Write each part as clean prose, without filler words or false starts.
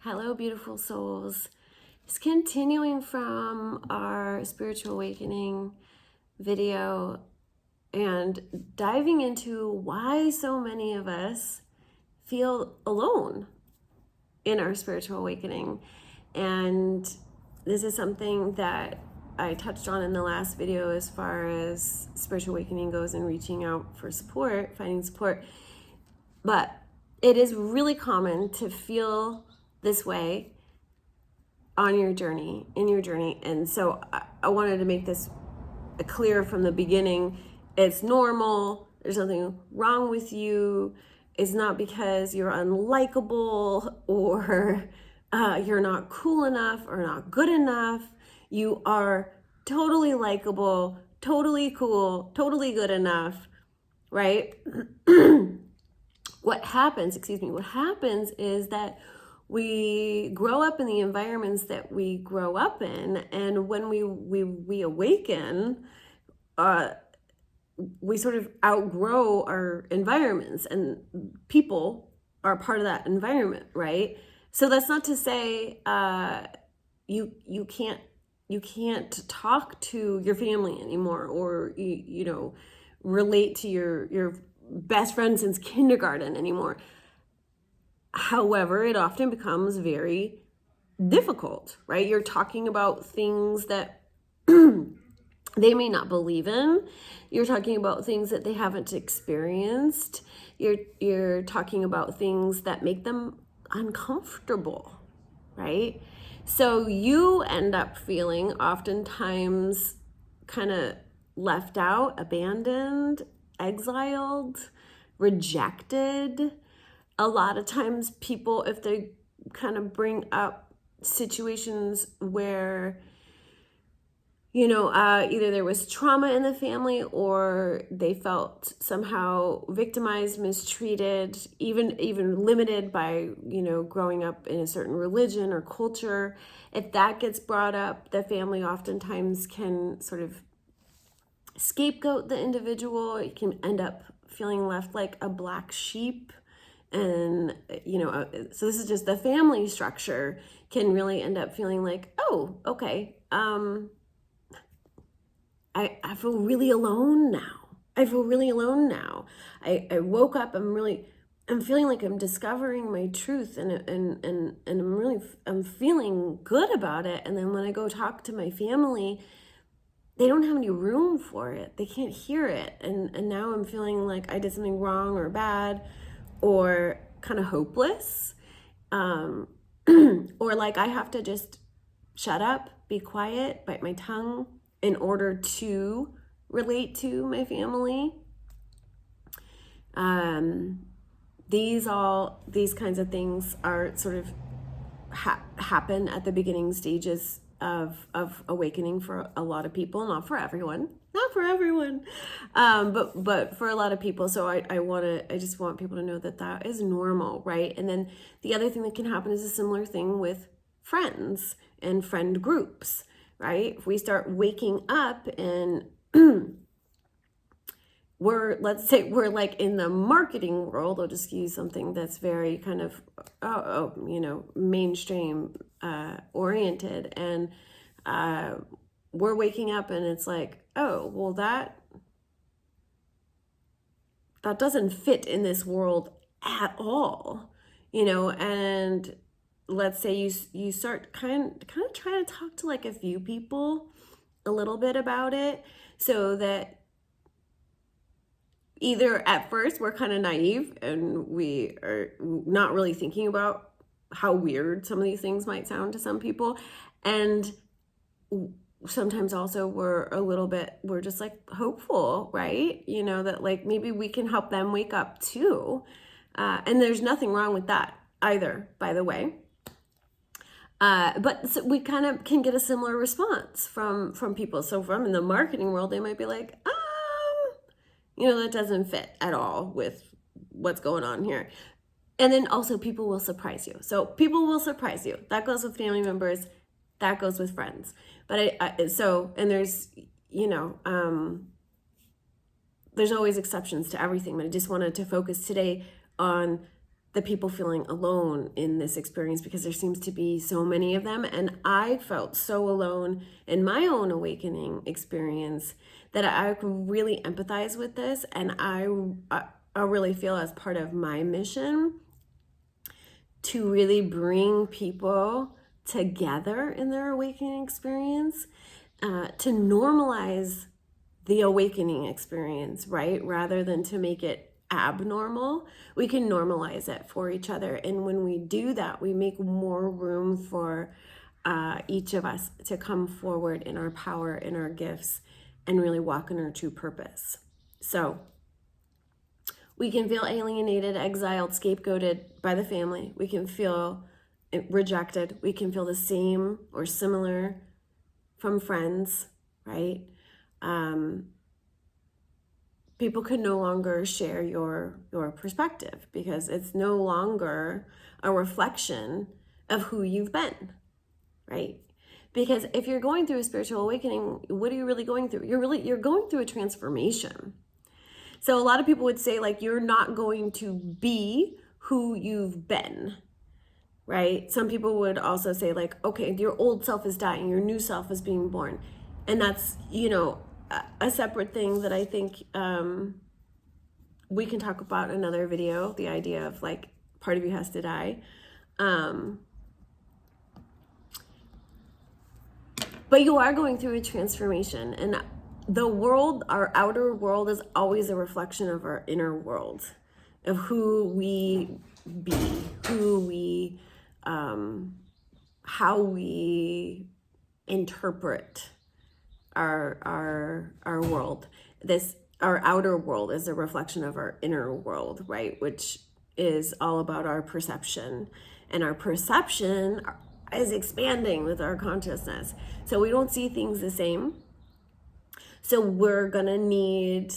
Hello, beautiful souls. Just continuing from our spiritual awakening video and diving into why so many of us feel alone in our spiritual awakening. And this is something that I touched on in the last video as far as spiritual awakening goes and reaching out for support, finding support. But it is really common to feel this way on your journey, in your journey. And so I wanted to make this clear from the beginning. It's normal. There's nothing wrong with you. It's not because you're unlikable or you're not cool enough or not good enough. You are totally likable, totally cool, totally good enough, right? What happens is that we grow up in the environments that we grow up in, and when we awaken, we sort of outgrow our environments, and people are part of that environment, right? So that's not to say you can't talk to your family anymore, or you know, relate to your best friend since kindergarten anymore. However, it often becomes very difficult, right? You're talking about things that they may not believe in. You're talking about things that they haven't experienced. You're talking about things that make them uncomfortable, right? So you end up feeling oftentimes kind of left out, abandoned, exiled, rejected. A lot of times people, if they kind of bring up situations where, you know, either there was trauma in the family or they felt somehow victimized, mistreated, even limited by, you know, growing up in a certain religion or culture, if that gets brought up, the family oftentimes can sort of scapegoat the individual. It can end up feeling left like a black sheep. And, you know, so this is just the family structure can really end up feeling like, oh, okay, I feel really alone now. I woke up, I'm feeling like I'm discovering my truth, and I'm feeling good about it. And then when I go talk to my family, they don't have any room for it. They can't hear it. And now I'm feeling like I did something wrong or bad, or kind of hopeless, or like I have to just shut up, be quiet, bite my tongue in order to relate to my family. These kinds of things are sort of happen at the beginning stages of awakening for a lot of people, not for everyone, but for a lot of people. So I just want people to know that is normal, right? And then the other thing that can happen is a similar thing with friends and friend groups, right? If we start waking up and let's say we're like in the marketing world, I'll just use something that's very kind of, you know, mainstream oriented. And we're waking up and it's like, oh, well, that doesn't fit in this world at all, you know. And let's say you start kind of trying to talk to like a few people a little bit about it, so that either at first we're kind of naive and we are not really thinking about how weird some of these things might sound to some people, and sometimes also we're just like hopeful, right? You know, that like maybe we can help them wake up too. And there's nothing wrong with that either, by the way. But so we kind of can get a similar response from people. So from in the marketing world, they might be like, you know, that doesn't fit at all with what's going on here. And then also people will surprise you. So people will surprise you. That goes with family members. That goes with friends. But and there's, you know, there's always exceptions to everything. But I just wanted to focus today on the people feeling alone in this experience, because there seems to be so many of them. And I felt so alone in my own awakening experience that I could really empathize with this. And I really feel as part of my mission to really bring people together in their awakening experience, to normalize the awakening experience, right? Rather than to make it abnormal, we can normalize it for each other. And when we do that, we make more room for each of us to come forward in our power, in our gifts, and really walk in our true purpose. So we can feel alienated, exiled, scapegoated by the family. We can feel rejected. We can feel the same or similar from friends, right? People can no longer share your perspective because it's no longer a reflection of who you've been, right? Because if you're going through a spiritual awakening, what are you really going through? You're going through a transformation. So a lot of people would say, like, you're not going to be who you've been, right? Some people would also say, like, okay, your old self is dying, your new self is being born. And that's, a separate thing that I think we can talk about in another video, the idea of, like, part of you has to die. But you are going through a transformation, and the world, our outer world, is always a reflection of our inner world, of who we be, how we interpret our world. Our outer world is a reflection of our inner world, right? Which is all about our perception, and our perception is expanding with our consciousness. So we don't see things the same. So we're gonna need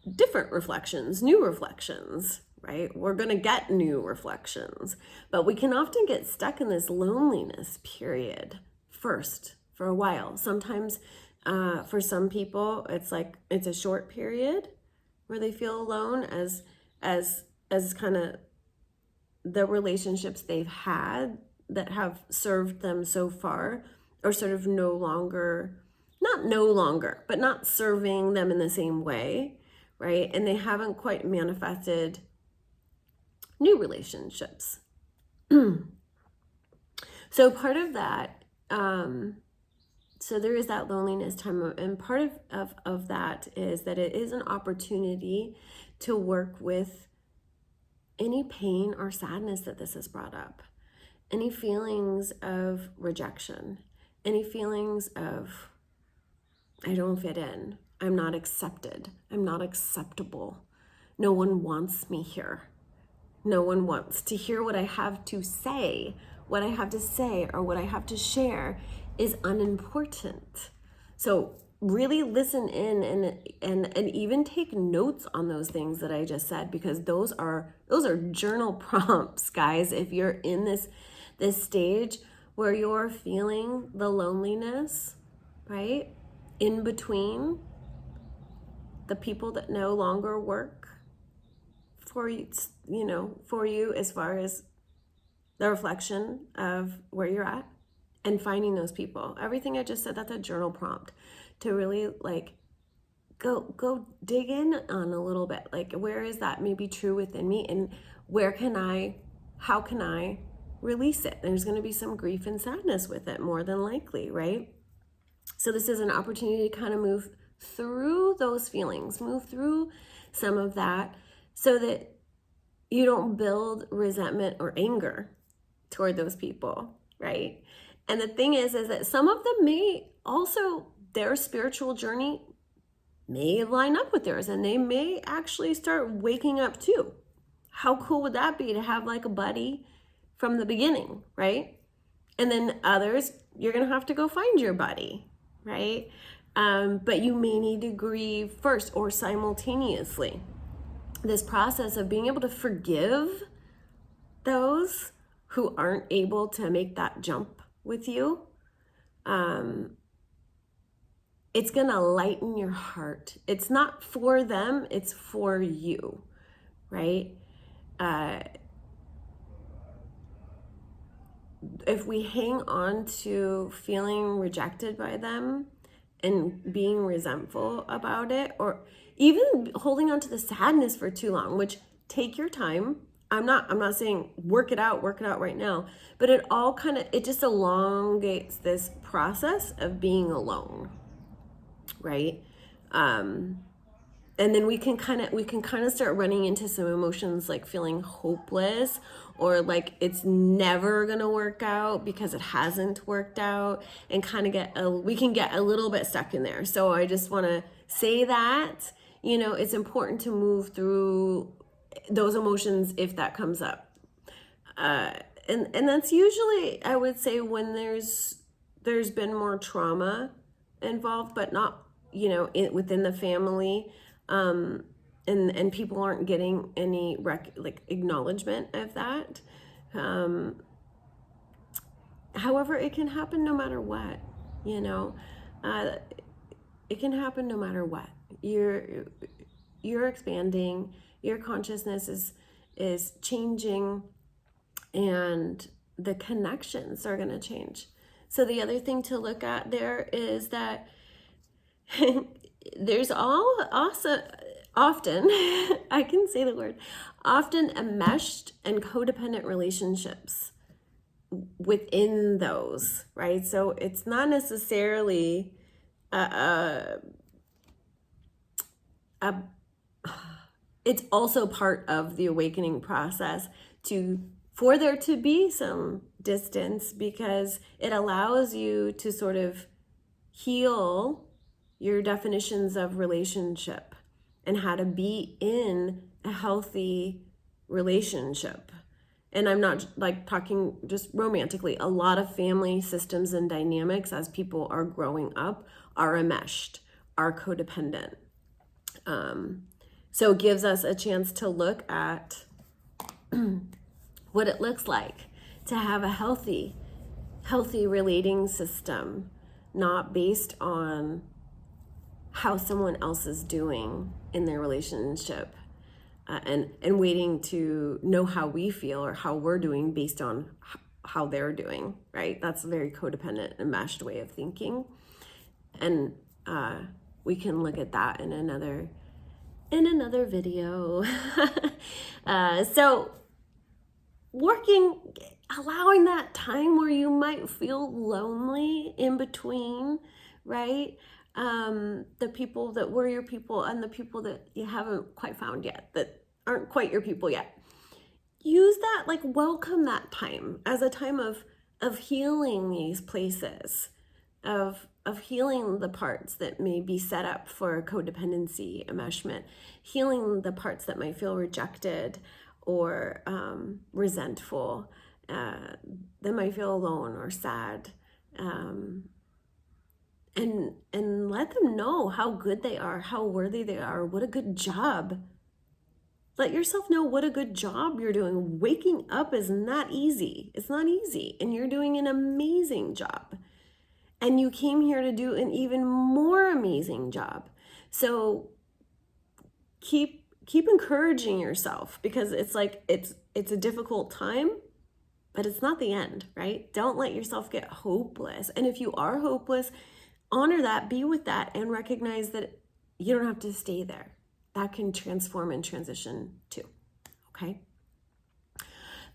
different reflections, new reflections, right? We're gonna get new reflections, but we can often get stuck in this loneliness period first for a while. Sometimes for some people, it's a short period where they feel alone as kind of the relationships they've had that have served them so far are sort of but not serving them in the same way, right? And they haven't quite manifested new relationships. So part of that, so there is that loneliness time, and part of that is that it is an opportunity to work with any pain or sadness that this has brought up, any feelings of rejection, any feelings of, I don't fit in, I'm not accepted, I'm not acceptable, no one wants me here, no one wants to hear what I have to say. What I have to say or what I have to share is unimportant. So really listen in and even take notes on those things that I just said, because those are journal prompts, guys. If you're in this stage where you're feeling the loneliness, right, in between the people that no longer work for you, as far as the reflection of where you're at, and finding those people. Everything I just said, that's a journal prompt to really, like, go dig in on a little bit. Like, where is that maybe true within me, and how can I release it? There's going to be some grief and sadness with it, more than likely, right? So this is an opportunity to kind of move through those feelings, move through some of that, so that you don't build resentment or anger toward those people, right? And the thing is that some of them may also, their spiritual journey may line up with yours, and they may actually start waking up too. How cool would that be to have, like, a buddy from the beginning, right? And then others, you're gonna have to go find your buddy, right? But you may need to grieve first or simultaneously. This process of being able to forgive those who aren't able to make that jump with you, it's gonna lighten your heart. It's not for them, it's for you, right? if we hang on to feeling rejected by them and being resentful about it, or even holding on to the sadness for too long, which take your time. I'm not saying work it out right now, but it just elongates this process of being alone, right? And then we can kind of start running into some emotions like feeling hopeless, or like it's never gonna work out because it hasn't worked out, and we can get a little bit stuck in there. So I just want to say that, it's important to move through those emotions if that comes up, and that's usually, I would say, when there's been more trauma involved, but not within the family, and people aren't getting any acknowledgement of that. However, it can happen no matter what. It can happen no matter what. You're expanding, your consciousness is changing, and the connections are going to change. So the other thing to look at there is that there's also often, I can say the word, often enmeshed and codependent relationships within those, right? So it's not necessarily it's also part of the awakening process for there to be some distance, because it allows you to sort of heal your definitions of relationship and how to be in a healthy relationship. And I'm not talking just romantically. A lot of family systems and dynamics as people are growing up are enmeshed, are codependent. So it gives us a chance to look at what it looks like to have a healthy relating system, not based on how someone else is doing in their relationship, and waiting to know how we feel or how we're doing based on how they're doing, right? That's a very codependent and enmeshed way of thinking. And we can look at that in another video. So allowing that time where you might feel lonely in between, right? The people that were your people and the people that you haven't quite found yet, that aren't quite your people yet. Use that, welcome that time as a time of healing these places, of healing the parts that may be set up for codependency, enmeshment, healing the parts that might feel rejected or resentful, that might feel alone or sad, and let them know how good they are, how worthy they are, what a good job. Let yourself know what a good job you're doing. Waking up is not easy. It's not easy, and you're doing an amazing job. And you came here to do an even more amazing job. So keep encouraging yourself, because it's a difficult time, but it's not the end, right? Don't let yourself get hopeless. And if you are hopeless, honor that, be with that, and recognize that you don't have to stay there. That can transform and transition too, okay?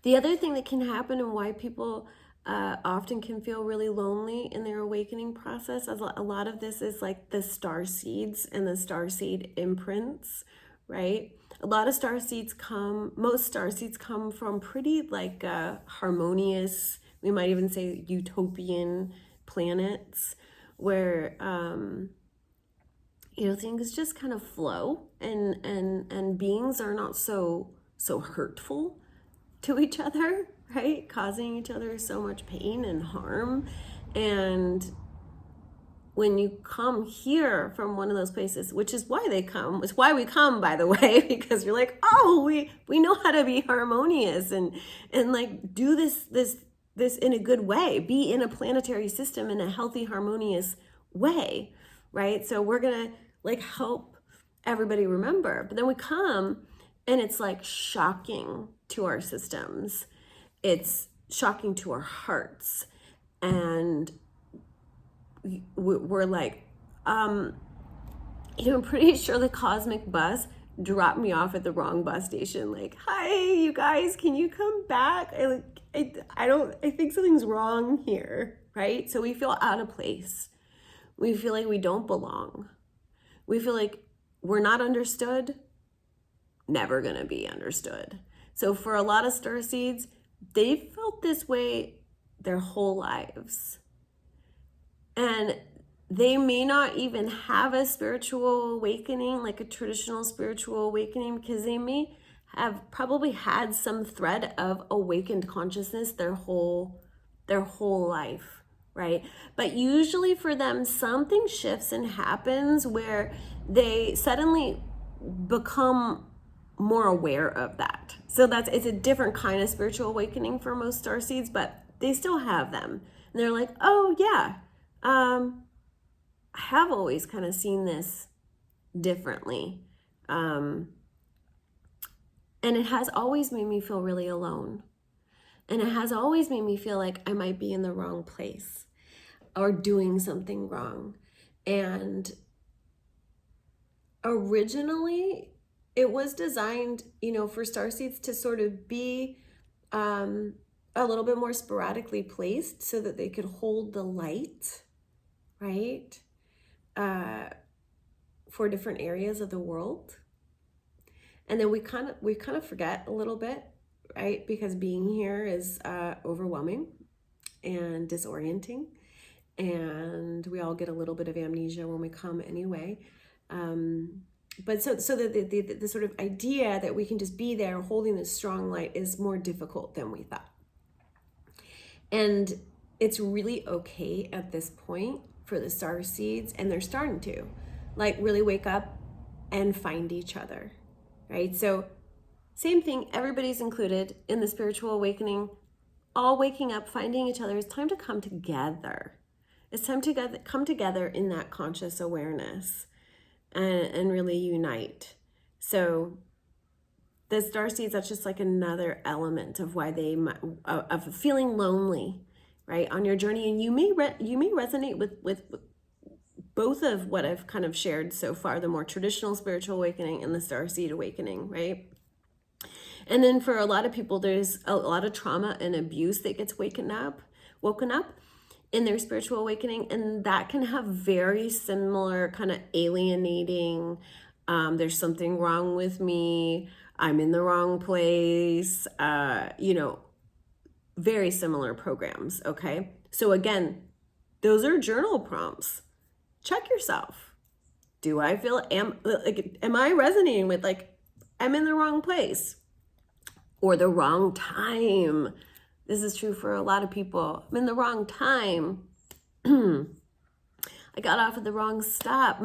The other thing that can happen, and why people often can feel really lonely in their awakening process, a lot of this is like the starseeds and the starseed imprints, right? Most starseeds come from pretty harmonious, we might even say utopian planets, where things just kind of flow, and beings are not so hurtful to each other, right? Causing each other so much pain and harm. And when you come here from one of those places, which is why they come, it's why we come, by the way, because you're like, oh, we know how to be harmonious and do this in a good way, be in a planetary system in a healthy, harmonious way, right? So we're gonna help everybody remember. But then we come and it's shocking to our systems. It's shocking to our hearts. And we're like, I'm pretty sure the cosmic bus dropped me off at the wrong bus station. Like, hi, you guys, can you come back? I think something's wrong here, right? So we feel out of place. We feel like we don't belong. We feel like we're not understood, never gonna be understood. So for a lot of starseeds, they've felt this way their whole lives. And they may not even have a spiritual awakening, like a traditional spiritual awakening, because they may have probably had some thread of awakened consciousness their whole life, right? But usually for them, something shifts and happens where they suddenly become more aware of that. So it's a different kind of spiritual awakening for most starseeds, but they still have them. And they're like, oh yeah, I have always kind of seen this differently. And it has always made me feel really alone. And it has always made me feel like I might be in the wrong place or doing something wrong. And originally, it was designed, for starseeds to sort of be a little bit more sporadically placed so that they could hold the light, right? For different areas of the world. And then we kind of forget a little bit, right? Because being here is overwhelming and disorienting. And we all get a little bit of amnesia when we come anyway. But so the sort of idea that we can just be there holding this strong light is more difficult than we thought. And it's really okay at this point for the starseeds, and they're starting to really wake up and find each other, right? So same thing, everybody's included in the spiritual awakening, all waking up, finding each other. It's time to come together. It's time to come together in that conscious awareness and really unite. So the starseeds, that's just like another element of why they of feeling lonely, right, on your journey. And you may resonate with both of what I've kind of shared so far, the more traditional spiritual awakening and the starseed awakening, right? And then for a lot of people, there's a lot of trauma and abuse that gets woken up in their spiritual awakening, and that can have very similar kind of alienating, there's something wrong with me, I'm in the wrong place, very similar programs, okay? So again, those are journal prompts. Check yourself. Do I feel, am I resonating with I'm in the wrong place or the wrong time? This is true for a lot of people. I'm in the wrong time. I got off at the wrong stop.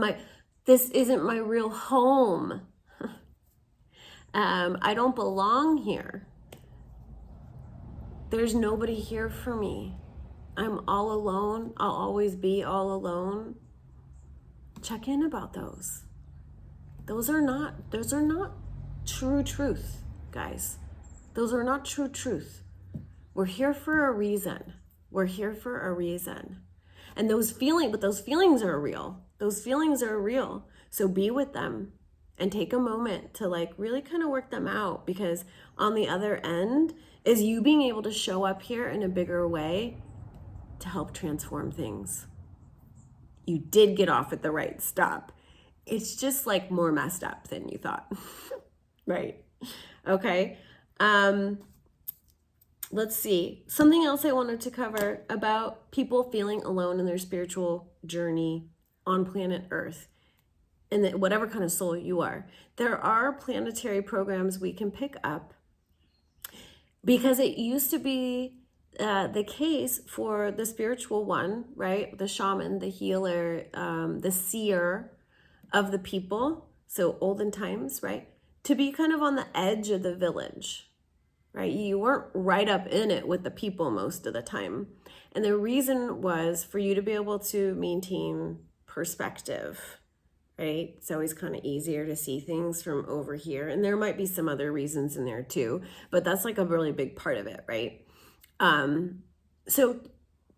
This isn't my real home. I don't belong here. There's nobody here for me. I'm all alone. I'll always be all alone. Check in about those. Those are not true truth, guys. Those are not true truth. We're here for a reason. We're here for a reason. And those feelings are real. Those feelings are real. So be with them and take a moment to really kind of work them out, because on the other end is you being able to show up here in a bigger way to help transform things. You did get off at the right stop. It's just more messed up than you thought. Right? Okay. Let's see. Something else I wanted to cover about people feeling alone in their spiritual journey on planet Earth, and whatever kind of soul you are. There are planetary programs we can pick up, because it used to be the case for the spiritual one, right? The shaman, the healer, the seer of the people. So olden times, right? To be kind of on the edge of the village, right? You weren't right up in it with the people most of the time. And the reason was for you to be able to maintain perspective, right? It's always kind of easier to see things from over here. And there might be some other reasons in there too, but that's like a really big part of it, right? So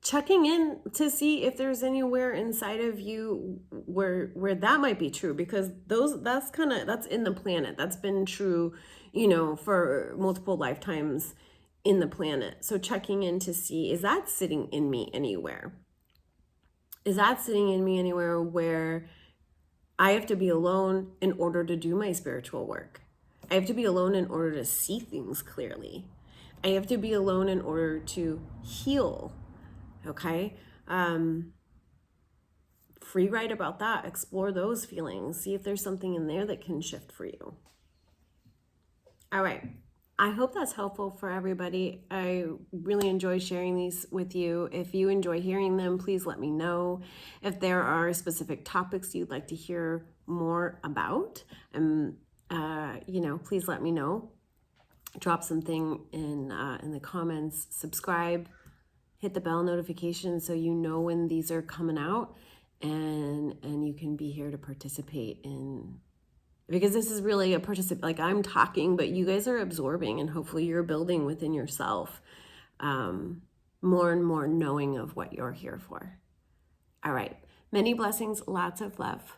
checking in to see if there's anywhere inside of you where that might be true, because that's in the planet. That's been true, for multiple lifetimes in the planet. So checking in to see, is that sitting in me anywhere? Is that sitting in me anywhere where I have to be alone in order to do my spiritual work? I have to be alone in order to see things clearly. I have to be alone in order to heal. Okay? Free write about that. Explore those feelings. See if there's something in there that can shift for you. All right. I hope that's helpful for everybody. I really enjoy sharing these with you. If you enjoy hearing them, please let me know. If there are specific topics you'd like to hear more about, please let me know. Drop something in the comments. Subscribe. Hit the bell notification so you know when these are coming out, and you can be here to participate in, because this is really like I'm talking, but you guys are absorbing, and hopefully you're building within yourself more and more knowing of what you're here for. All right. Many blessings, lots of love.